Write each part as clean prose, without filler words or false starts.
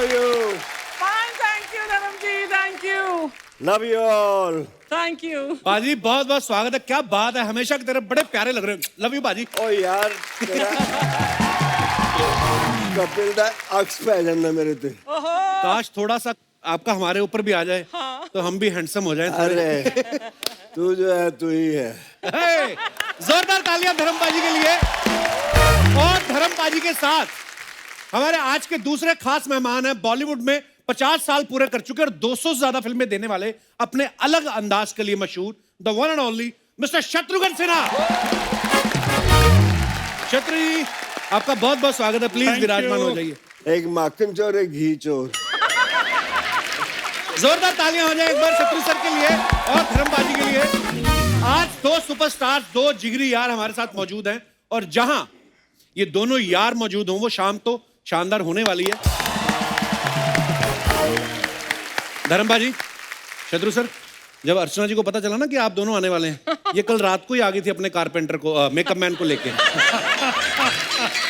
are you? Fine, thank you, Dharamji. Thank you. Love you all. Thank you. बाजी बहुत बहुत स्वागत है। क्या बात है, हमेशा की तरह बड़े प्यारे लग रहे हो। लव यू बाजी। ओ यार तेरा कपिल दा अक्स पे जाना मेरे ते। काश थोड़ा सा आपका हमारे ऊपर भी आ जाए तो हम भी हैंडसम हो जाए। अरे तू जो है तू ही है। जोरदार तालियां धर्म बाजी के लिए। और धर्म बाजी के साथ हमारे आज के दूसरे खास मेहमान हैं। बॉलीवुड में 50 साल पूरे कर चुके और 200 से ज्यादा फिल्में देने वाले, अपने अलग अंदाज के लिए मशहूर, the one and only mister Shatrughan Sinha. Shatru ji, आपका बहुत बहुत स्वागत है। प्लीज विराजमान हो जाइए। एक माखन चोर एक घी चोर। जोरदार तालियां हो जाए एक बार शत्रु सर के लिए और धर्मबाजी के लिए। आज दो सुपरस्टार्स, दो जिगरी यार हमारे साथ मौजूद हैं और जहां ये दोनों यार मौजूद हों वो शाम तो शानदार होने वाली है। धर्मबाजी, शत्रु सर, जब अर्चना जी को पता चला ना कि आप दोनों आने वाले हैं, ये कल रात को ही आ गई थी अपने कारपेंटर को, मेकअप मैन को लेके।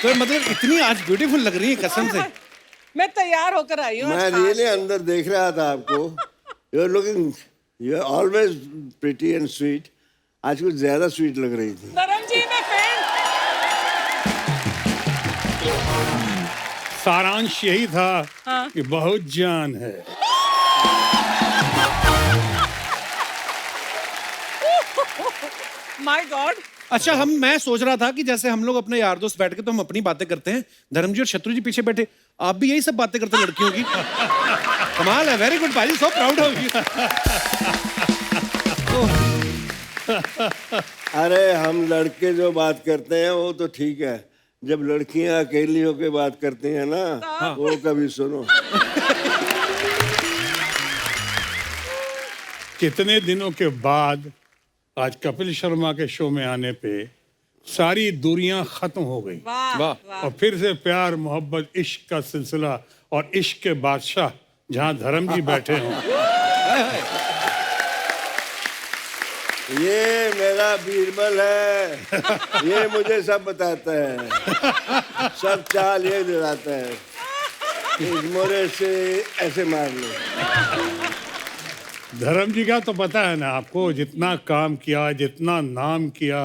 तो मतलब इतनी आज ब्यूटीफुल लग रही है कसम से। मैं तैयार होकर आई हूँ। मैं रियली अंदर देख रहा था आपको। You are looking, you are always pretty and sweet. आज कुछ ज्यादा स्वीट लग रही थी। धर्म जी मैं सारांश यही था कि बहुत जान है। My God. अच्छा, मैं सोच रहा था कि जैसे हम लोग अपने यार दोस्त बैठ के तो हम अपनी बातें करते हैं, धर्म जी और शत्रु जी पीछे बैठे, आप भी यही सब बातें करते लड़कियों की। कमाल है, वेरी गुड भाई, सो प्राउड ऑफ यू। अरे हम लड़के जो बात करते हैं वो तो ठीक है, जब लड़कियां अकेली होकर बात करती हैं ना, वो कभी सुनो। कितने दिनों के बाद आज कपिल शर्मा के शो में आने पे सारी दूरियां खत्म हो गई। वाह। और फिर से प्यार मोहब्बत इश्क का सिलसिला और इश्क के बादशाह जहां धर्म जी बैठे हों। ये मेरा बीरबल है, ये मुझे सब बताता है, सब चाल ये दिलाता है। इस मोरे से ऐसे मार लो। धर्म जी का तो पता है ना आपको, जितना काम किया, जितना नाम किया,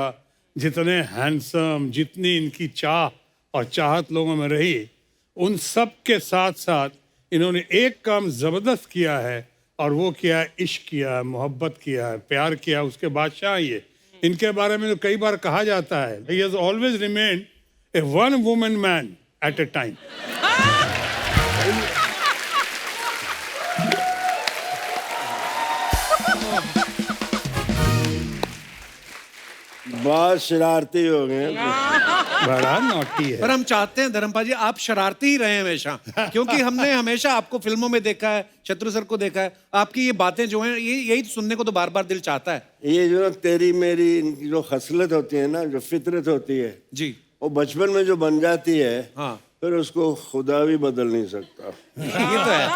जितने हैंडसम, जितनी इनकी चाह और चाहत लोगों में रही, उन सब के साथ साथ इन्होंने एक काम जबरदस्त किया है और वो किया है, इश्क किया है, मोहब्बत किया है, प्यार किया, उसके बादशाह ये। इनके बारे में तो कई बार कहा जाता है, he has always remained a one woman man at a time। बहुत शरारती हो गए। बड़ा नॉटी है। पर हम चाहते हैं धर्मपाल जी आप शरारती ही रहे हमेशा, क्योंकि हमने हमेशा आपको फिल्मों में देखा है, शत्रु सर को देखा है, आपकी ये बातें जो हैं यही सुनने को तो बार बार दिल चाहता है। ये जो तेरी मेरी इनकी जो खसलत होती है ना, जो फितरत होती है जी, वो बचपन में जो बन जाती है, हाँ, फिर उसको खुदा भी बदल नहीं सकता। ये तो है।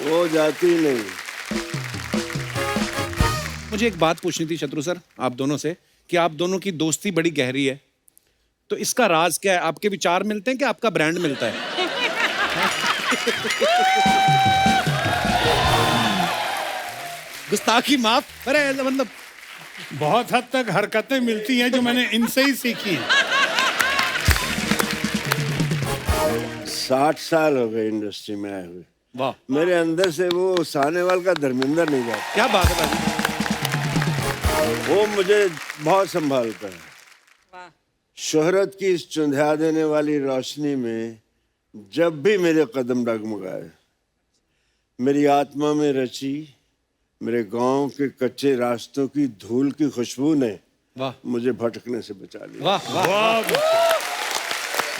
वो जाती नहीं। मुझे एक बात पूछनी थी शत्रु सर आप दोनों से, कि आप दोनों की दोस्ती बड़ी गहरी है, तो इसका राज क्या है? आपके विचार मिलते हैं कि आपका ब्रांड मिलता है? गुस्ताखी माफ। अरे मतलब बहुत हद तक हरकतें मिलती हैं जो मैंने इनसे ही सीखी हैं। 60 साल हो गए इंडस्ट्री में आए हुए। वाह, मेरे अंदर से वो सानेवाल का धर्मेंद्र नहीं जाता। क्या बात है भाई। वो मुझे बहुत संभालता है। शोहरत की इस चुंधिया देने वाली रोशनी में जब भी मेरे कदम डगमगाए, मेरी आत्मा में रची मेरे गांव के कच्चे रास्तों की धूल की खुशबू ने वाह, मुझे भटकने से बचा लिया। वाह वाह,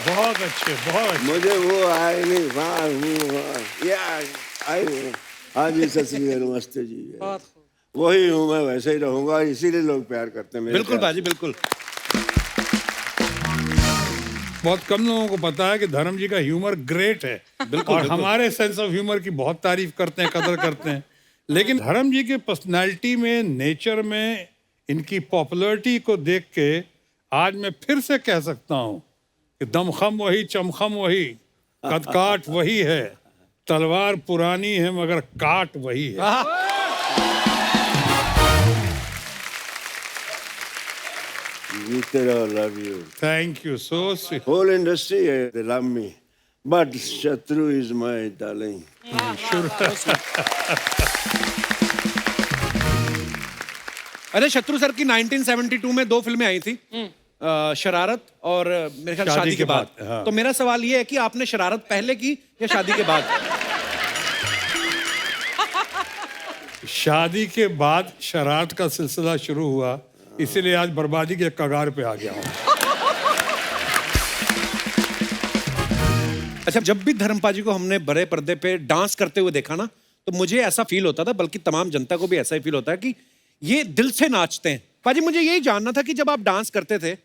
बहुत अच्छे, बहुत। मुझे वो आए नहीं, हाँ जी, सत श्री अकाल, नमस्ते जी, वही हूँ मैं, वैसे ही रहूंगा, इसीलिए लोग प्यार करते हैं मेरे। बिल्कुल बाजी, बिल्कुल। बहुत कम लोगों को पता है कि धर्म जी का ह्यूमर ग्रेट है। बिल्कुल, और बिल्कुल। हमारे सेंस ऑफ ह्यूमर की बहुत तारीफ करते हैं, कदर करते हैं। लेकिन धर्म जी के पर्सनालिटी में, नेचर में, इनकी पॉपुलैरिटी को देख के आज मैं फिर से कह सकता हूँ कि दमखम वही, चमखम वही, कदकाठ वही है, तलवार पुरानी है मगर काट वही है। जीते रहो, love you. Thank you so sweet. Whole industry है, they love me, but शत्रु is my darling. अरे शत्रु सर की 1972 में 2 फिल्में आई थी, शरारत और मेरे ख्याल शादी के बाद। हाँ। तो मेरा सवाल ये है कि आपने शरारत पहले की या शादी के बाद? शादी के बाद शरारत का सिलसिला शुरू हुआ, इसीलिए आज बर्बादी के कगार पे आ गया हूँ। अच्छा, जब भी धर्मपा जी को हमने बड़े पर्दे पे डांस करते हुए देखा ना, तो मुझे ऐसा फील होता था, बल्कि तमाम जनता को भी ऐसा ही फील होता है कि ये दिल से नाचते हैं। पाजी, मुझे यही जानना था कि जब आप डांस करते थे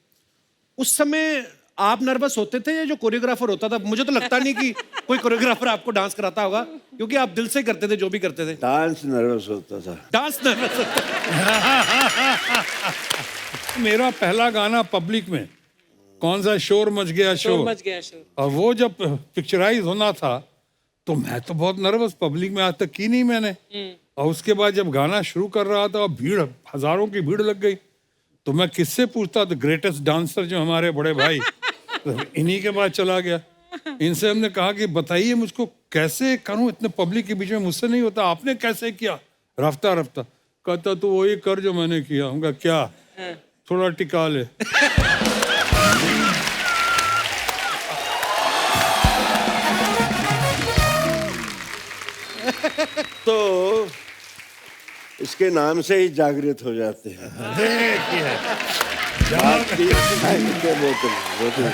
उस समय आप नर्वस होते थे या जो कोरियोग्राफर होता था? मुझे तो लगता नहीं कि कोई कोरियोग्राफर आपको डांस कराता होगा, क्योंकि आप दिल से करते थे जो भी करते थे। डांस नर्वस होता था। डांस नर्वस होता मेरा पहला गाना पब्लिक में कौन सा, शोर मच गया शोर, मच गया शोर। और वो जब पिक्चराइज होना था तो मैं तो बहुत नर्वस, पब्लिक में आज तक की नहीं मैंने। और उसके बाद जब गाना शुरू कर रहा था, भीड़, हजारों की भीड़ लग गई, तो मैं किससे पूछता? तो ग्रेटेस्ट डांसर जो हमारे बड़े भाई, तो इन्हीं के बाद चला गया। इनसे हमने कहा कि बताइए मुझको कैसे करूं, इतने पब्लिक के बीच में मुझसे नहीं होता, आपने कैसे किया? रफ्ता रफ्ता कहता तो वही कर जो मैंने किया। हम कहा क्या? थोड़ा टिका ले। तो इसके नाम से ही जागृत हो जाते हैं। बोतल बोतल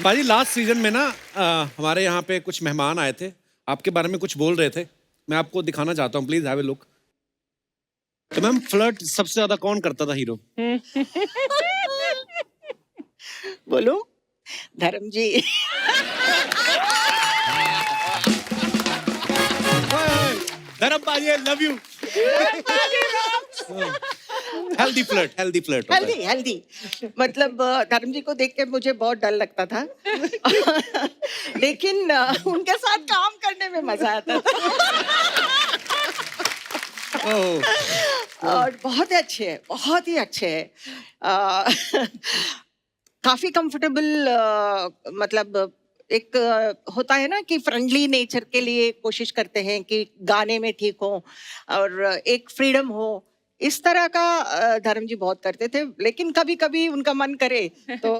भाई, लास्ट सीजन में ना हमारे यहाँ पे कुछ मेहमान आए थे, आपके बारे में कुछ बोल रहे थे, मैं आपको दिखाना चाहता हूँ, प्लीज हैव ए लुक। तो मैम, फ्लर्ट सबसे ज्यादा कौन करता था हीरो? बोलो, धर्म जी। धर्म पाजी, लव यू। हेल्दी फ्लर्ट होता है। हेल्दी मतलब धर्म जी को देख के मुझे बहुत डर लगता था। लेकिन उनके साथ काम करने में मजा आता था। और बहुत ही अच्छे हैं। काफी कंफर्टेबल, मतलब एक होता है ना कि फ्रेंडली नेचर के लिए कोशिश करते हैं कि गाने में ठीक हो और एक फ्रीडम हो, इस तरह का धर्म जी बहुत करते थे। लेकिन कभी कभी उनका मन करे तो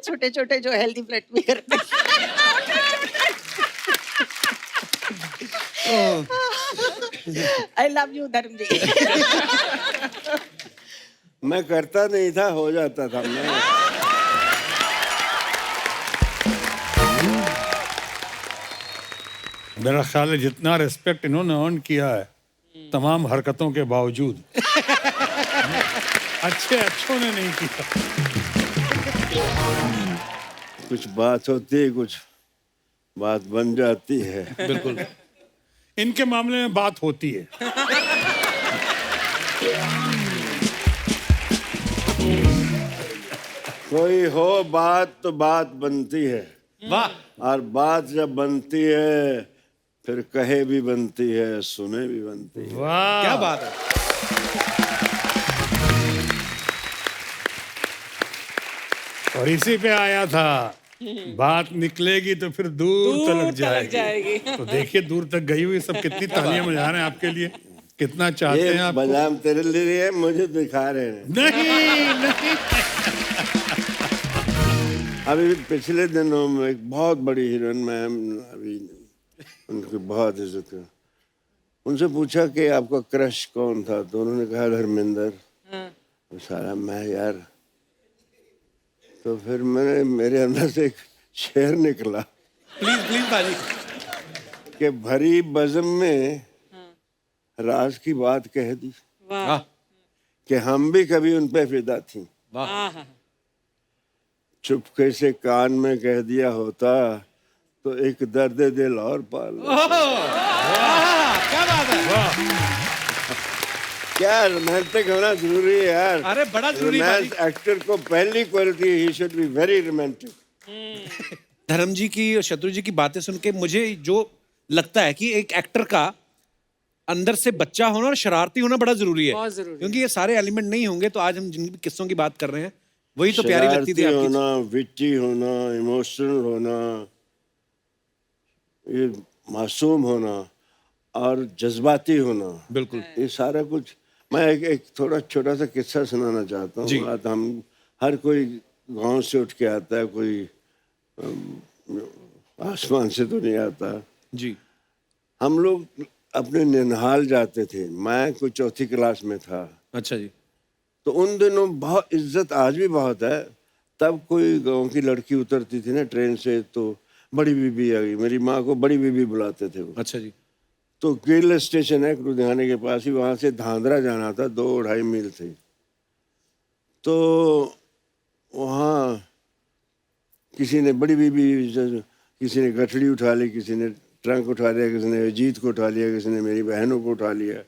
छोटे छोटे जो हेल्दी फ्लर्ट भी करते। आई लव यू धर्म जी। मैं करता नहीं था, हो जाता था। मैं मेरा ख्याल है जितना रिस्पेक्ट इन्होंने अर्न किया है तमाम हरकतों के बावजूद, अच्छों ने नहीं किया। कुछ बात होती है, कुछ बात बन जाती है। बिल्कुल, इनके मामले में बात होती है। कोई हो बात तो बात बनती है। वाह। और बात जब बनती है फिर कहे भी बनती है, सुने भी बनती है। वाह, क्या बात है। और इसी पे आया था, बात निकलेगी तो फिर दूर तलक जाएगी। तो देखिए दूर तक गई हुई, सब कितनी तालियां बजा रहे हैं आपके लिए, कितना चाहते हैं आप। बदाम तेरे लिए है, मुझे दिखा रहे हैं। नहीं अभी पिछले दिनों में एक बहुत बड़ी हीरोइन मैम, अभी उनकी बहुत इज्जत है, उनसे पूछा कि आपका क्रश कौन था, तो उन्होंने कहा धर्मेंद्र। तो सारा मैं यार, तो फिर मेरे अंदर से एक शेर निकला प्लीज भाजी। कि भरी बज़म में राज की बात कह दी वाह कि हम भी कभी उन पे फिदा थी। वाह। चुपके से कान में कह दिया होता तो एक दर्द दिल और पाल। क्या बात है। क्या रोमांटिक होना जरूरी है यार। अरे बड़ा जरूरी है रोमांस एक्टर को पहली quality, he should be very romantic. धर्म जी की और शत्रु जी की बातें सुन के मुझे जो लगता है कि एक एक्टर का अंदर से बच्चा होना और शरारती होना बड़ा जरूरी है, बहुत जरूरी। क्योंकि ये सारे एलिमेंट नहीं होंगे तो आज हम जिन भी किस्सों की बात कर रहे हैं वही तो प्यारी लगती थी शरारती आपकी। होना, विटी होना, इमोशनल होना, ये मासूम होना और जज्बाती होना, बिल्कुल। ये सारा कुछ। मैं एक थोड़ा छोटा सा किस्सा सुनाना चाहता जी। हूँ। आज हम हर कोई गांव से उठ के आता है, कोई आसमान से तो नहीं आता। जी हम लोग अपने ननिहाल जाते थे, मैं कोई चौथी क्लास में था। अच्छा जी। तो उन दिनों बहुत इज्जत, आज भी बहुत है। तब कोई गांव की लड़की उतरती थी ना ट्रेन से तो बड़ी बीबी आ गई, मेरी माँ को बड़ी बीबी बुलाते थे वो। अच्छा जी। तो गिल स्टेशन है लुधियाने के पास ही, वहाँ से धांधरा जाना था, 2-2.5 मील थे। तो वहाँ किसी ने बड़ी बीबी, किसी ने गठड़ी उठा ली, किसी ने ट्रंक उठा लिया, किसी ने अजीत को उठा लिया, किसी ने मेरी बहनों को उठा लिया।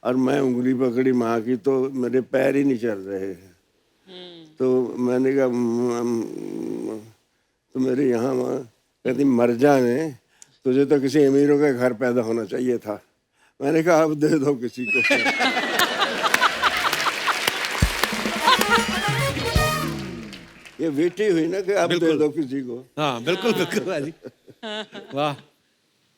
और मैं उंगली पकड़ी माँ की तो मेरे पैर ही नहीं चल रहे। तो मैंने कहा तो मेरे यहाँ माँ कहती मर जाने, तुझे तो किसी अमीरों के घर पैदा होना चाहिए था। मैंने कहा अब दे दो किसी को। ये बेटी हुई ना कि अब दे दो किसी को। हाँ बिल्कुल बिल्कुल भाजी, वाह।